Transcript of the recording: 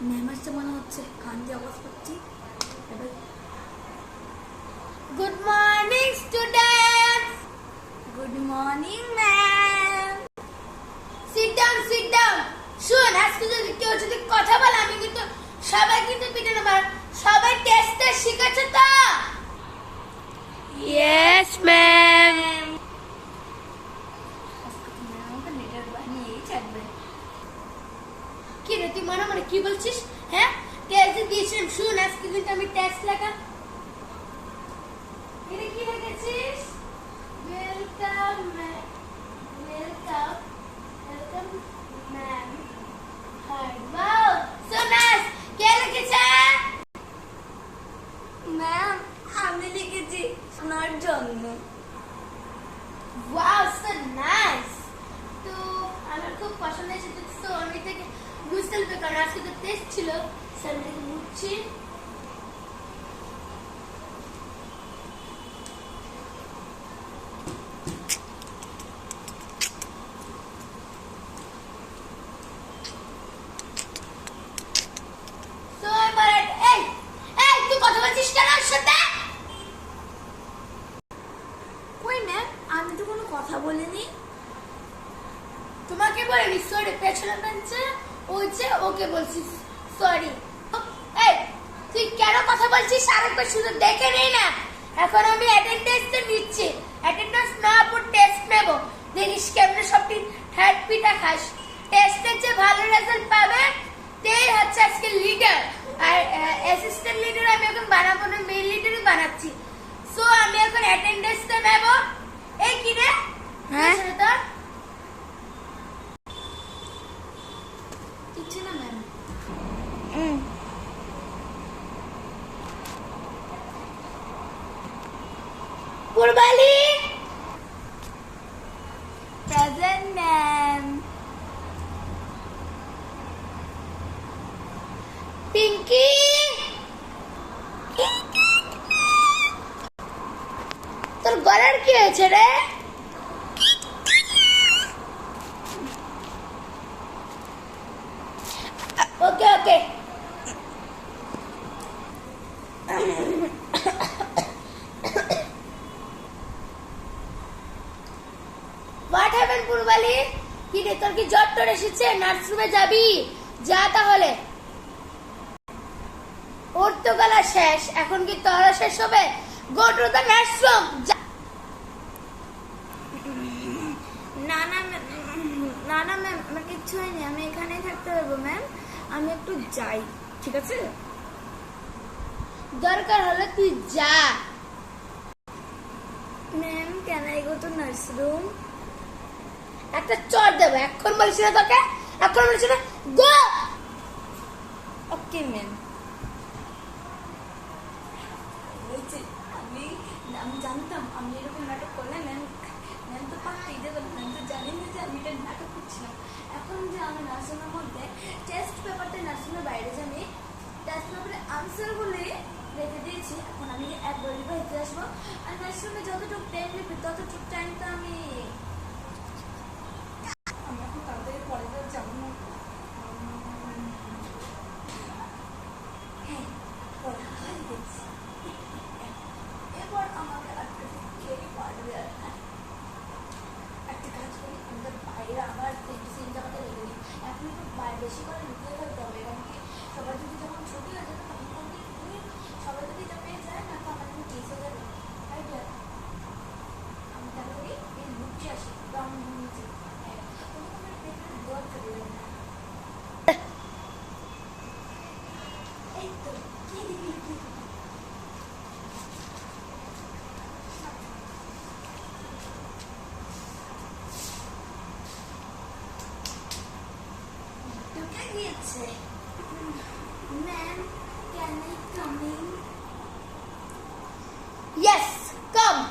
Ma'am আসছে মনে হচ্ছে, কান দিয়ে আওয়াজ পাচ্ছি। Good morning student. Good morning ma'am. Sit down, sit down. শুন, আজকে যদি কেউ যদি কথা বলে আমি কিন্তু সবাই কিন্তু পিটে নেব। সবাই টেস্টে শিখেছে তো? Yes ma'am. কি রে তুই মনে মনে কি বলছিস? হ্যাঁ, টেস্ট দিয়েছিলাম। শুন, আজকে কিন্তু আমি টেস্ট লেখা। এটা কি লিখেছিস? Welcome ma'am, welcome, welcome ma'am. Hi wow, so nice. কে লিখেছে? ম্যাম, আমি লিখেছি শোনার জন্য। Wow, so nice. তো আমার খুব পছন্দ হয়েছে। তো আমি থেকে বুঝতে পারবে, কারণ আজকে তো টেস্ট ছিল। স্যার থেকে বুঝছি। তো এবার এই এই তুই কথা বলছিস কেন ওর সাথে? কই ম্যাম, আমি তো কোনো কথা বলিনি। তোমাকে বলিনি? সরি, পেছনের বেঞ্চে ওই যে ওকে বলছিস সরি। এই তুই কেন কথা বলছিস? আরেকবার শুধু দেখে নেই না। এখন আমি অ্যাটেন্ডেন্স নিচ্ছি। অ্যাটেন্ডেন্স না পর টেস্ট নেব। দেখিস কেমনে সবটি হ্যাড পিটা খাস। টেস্টের যে ভালো রেজাল্ট পাবে তেই হচ্ছে আজকে লিডার। আর অ্যাসিস্ট্যান্ট লিডার আমি এখন বানাবো না, মেইন লিডারই বানাচ্ছি। সো আমি এখন অ্যাটেন্ডেন্স নেব। এই কি রে? হ্যাঁ তোর কিছু না ma'am. Purbali present ma'am. Pinky তোর গলার কি হয়েছে রে? Okay okay. What happen Purbali? কি রে, তোর কি জ্বর টর এসেছে? নার্সরুমে যাবি? যা তাহলে। ওর তো গলা শেষ, এখন কি তোর শেষ হবে? Go to the nurse room. না না না না ম্যাম, আমার কিচ্ছু হয়নি, আমি এখানেই থাকতে পারবো ম্যাম। আমি একটু যাই, ঠিক আছে? দরকার হলে তুই যা। Ma'am, can I go to nurse room? একটা চড় দেবো। এখন বলিস না তোকে, এখন বলিস না। গো। Okay ma'am. আমি জানতাম আমি এরকম নাটক করলে ম্যাম তো পাক্কাই দেবে। ম্যাম তো জানেন না যে আমি এটা নাটক করছিলাম। এখন যে আমি নার্সিংয়ের মধ্যে টেস্ট পেপারটা নার্সিংয়ের বাইরে যে আমি টেস্ট পেপারে আনসারগুলি রেখে দিয়েছি। এখন আমি একবার রিভাইতে আসবো। আর নার্সিংয়ে যতটুকু টাইম নেবে ততটুকু টাইমটা আমি এখন তাড়াতাড়ি কলেজে যাবো না। হ্যাঁ, পড়া হয়ে গেছে। এবার আমাকে একটা খেয়ে পারবে। একটা কাজ করি, আমাদের বাইরে আবার সেম জায়গাতে রেখে দিই। এখন একটু বেশি করে লুকিয়ে ফেলতে হবে, কারণ কি সবার যদি যখন ছুটি হয়ে যাবে তখন সবাই যদি এটা পেয়ে যায় না, তো আমার কিন্তু কেস হয়ে যাবে। আইডিয়া আমি তাড়াতাড়ি এই লুকিয়ে আসি গ্রাউন্ড নিচে। হ্যাঁ, তখন আমার দেখলে দোয়ার চলে যাবে না। এই তো কি দিবি কি Ma'am, can I come in? Yes, come.